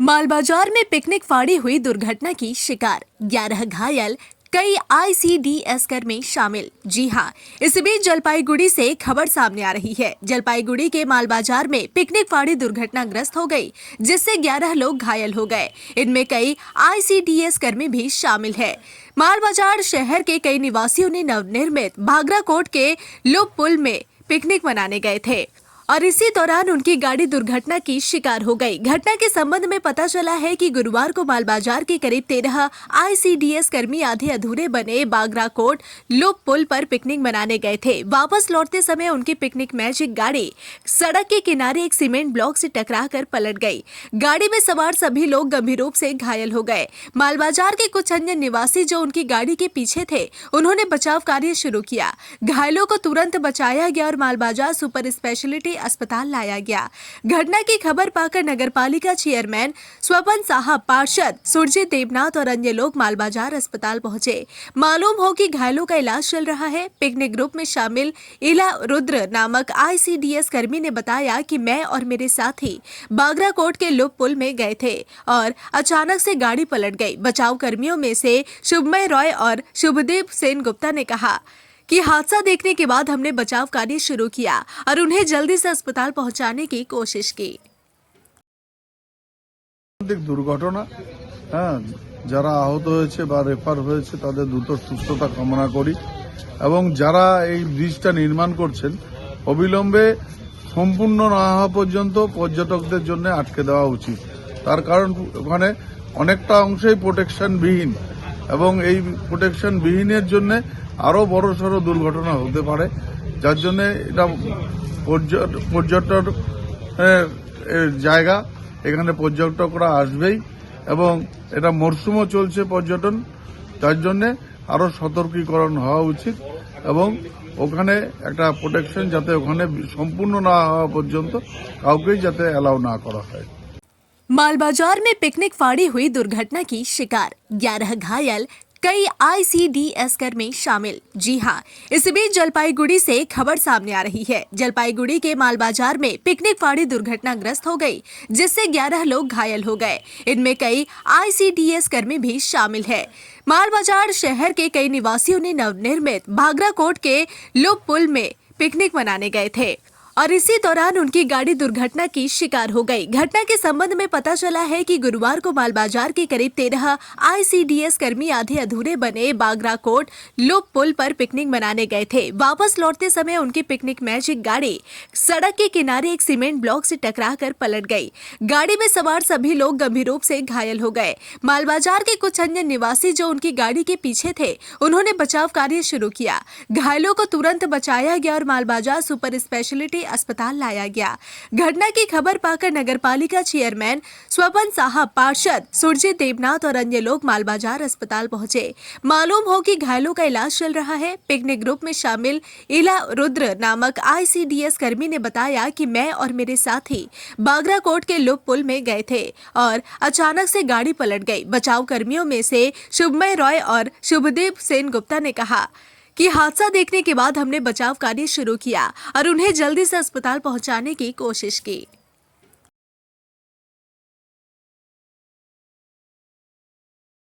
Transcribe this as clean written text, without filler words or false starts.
मालबाजार में पिकनिक फाड़ी हुई दुर्घटना की शिकार, 11 घायल, कई आईसीडीएस कर्मी शामिल। जी हां, इस बीच जलपाईगुड़ी से खबर सामने आ रही है। जलपाईगुड़ी के मालबाजार में पिकनिक फाड़ी दुर्घटनाग्रस्त हो गई, जिससे 11 लोग घायल हो गए। इनमें कई आईसीडीएस कर्मी भी शामिल है। मालबाजार शहर के कई निवासियों ने नवनिर्मित भागराकोट के लुप पुल में पिकनिक मनाने गए थे और इसी दौरान उनकी गाड़ी दुर्घटना की शिकार हो गई। घटना के संबंध में पता चला है कि गुरुवार को मालबाजार के करीब 13 आईसीडीएस कर्मी आधे अधूरे बने बागराकोट लुप पुल पर पिकनिक मनाने गए थे। वापस लौटते समय उनकी पिकनिक मैजिक गाड़ी सड़क के किनारे एक सीमेंट ब्लॉक से टकराकर पलट गई। गाड़ी में सवार सभी लोग गंभीर रूप से घायल हो गए। मालबाजार के कुछ अन्य निवासी जो उनकी गाड़ी के पीछे थे, उन्होंने बचाव कार्य शुरू किया। घायलों को तुरंत बचाया गया और मालबाजार सुपर स्पेशलिटी अस्पताल लाया गया। घटना की खबर पाकर नगरपालिका चेयरमैन स्वपन साहब, पार्षद सुरजीत देवनाथ और अन्य लोग मालबाजार अस्पताल पहुंचे। मालूम हो कि घायलों का इलाज चल रहा है। पिकनिक ग्रुप में शामिल इला रुद्र नामक आईसीडीएस कर्मी ने बताया कि मैं और मेरे साथी बागराकोट के लुप पुल में गए थे और अचानक से गाड़ी पलट गई। बचाव कर्मियों में से शुभमय रॉय और शुभदीप सेन गुप्ता ने कहा कि हादसा देखने के बाद हमने बचाव कार्य शुरू किया और उन्हें जल्दी से अस्पताल पहुंचाने की कोशिश की। दुर्घटना যারা আহত হয়েছে বা রেফার হয়েছে তাদের দ্রুত সুস্থতা কামনা করি এবং যারা এই ব্রিজটা নির্মাণ করছেন অবিলম্বে সম্পূর্ণ না হওয়া পর্যন্ত পর্যটকদের জন্য আটকে দেওয়া উচিত। তার কারণ ওখানে অনেকটা অংশেই প্রোটেকশন বিহীন এবং এই প্রোটেকশন বিহীনের জন্য আরো বড়সড় দুর্ঘটনা হতে পারে, যার জন্য এটা পর্যটন জায়গা, এখানে পর্যটকরা আসবেই এবং এটা মরশুমও চলছে পর্যটন, যার জন্য আরো সতর্কীকরণ হওয়া উচিত এবং ওখানে একটা প্রোটেকশন যাতে ওখানে সম্পূর্ণ না হওয়া পর্যন্ত কাউকেই যাতে অ্যালাউ না করা হয়। मालबाजार में पिकनिक फाड़ी हुई दुर्घटना की शिकार, 11 घायल, कई आईसीडीएस कर्मी शामिल। जी हां, इस बीच जलपाईगुड़ी से खबर सामने आ रही है। जलपाईगुड़ी के मालबाजार में पिकनिक फाड़ी दुर्घटनाग्रस्त हो गई, जिससे 11 लोग घायल हो गए। इनमें कई आईसीडीएस कर्मी भी शामिल है। मालबाजार शहर के कई निवासियों ने नवनिर्मित भागराकोट के लुप पुल में पिकनिक मनाने गए थे और इसी दौरान उनकी गाड़ी दुर्घटना की शिकार हो गई। घटना के संबंध में पता चला है कि गुरुवार को मालबाजार के करीब 13 आईसीडीएस कर्मी आधे अधूरे बने बागराकोट लुप पुल पर पिकनिक मनाने गए थे। वापस लौटते समय उनकी पिकनिक मैजिक गाड़ी सड़क के किनारे एक सीमेंट ब्लॉक से टकराकर पलट गई। गाड़ी में सवार सभी लोग गंभीर रूप से घायल हो गए। मालबाजार के कुछ अन्य निवासी जो उनकी गाड़ी के पीछे थे, उन्होंने बचाव कार्य शुरू किया। घायलों को तुरंत बचाया गया और मालबाजार सुपर स्पेशलिटी अस्पताल लाया गया। घटना की खबर पाकर नगरपालिका चेयरमैन स्वपन साहब, पार्षद सुरजीत देवनाथ और अन्य लोग मालबाजार अस्पताल पहुंचे। मालूम हो कि घायलों का इलाज चल रहा है। पिकनिक ग्रुप में शामिल इला रुद्र नामक आईसीडीएस कर्मी ने बताया कि मैं और मेरे साथी बागराकोट के लुप पुल में गए थे और अचानक से गाड़ी पलट गई। बचाव कर्मियों में से शुभमय रॉय और शुभदीप सेन गुप्ता ने कहा कि हादसा देखने के बाद हमने बचाव कार्य शुरू किया और उन्हें जल्दी से अस्पताल पहुंचाने की कोशिश की।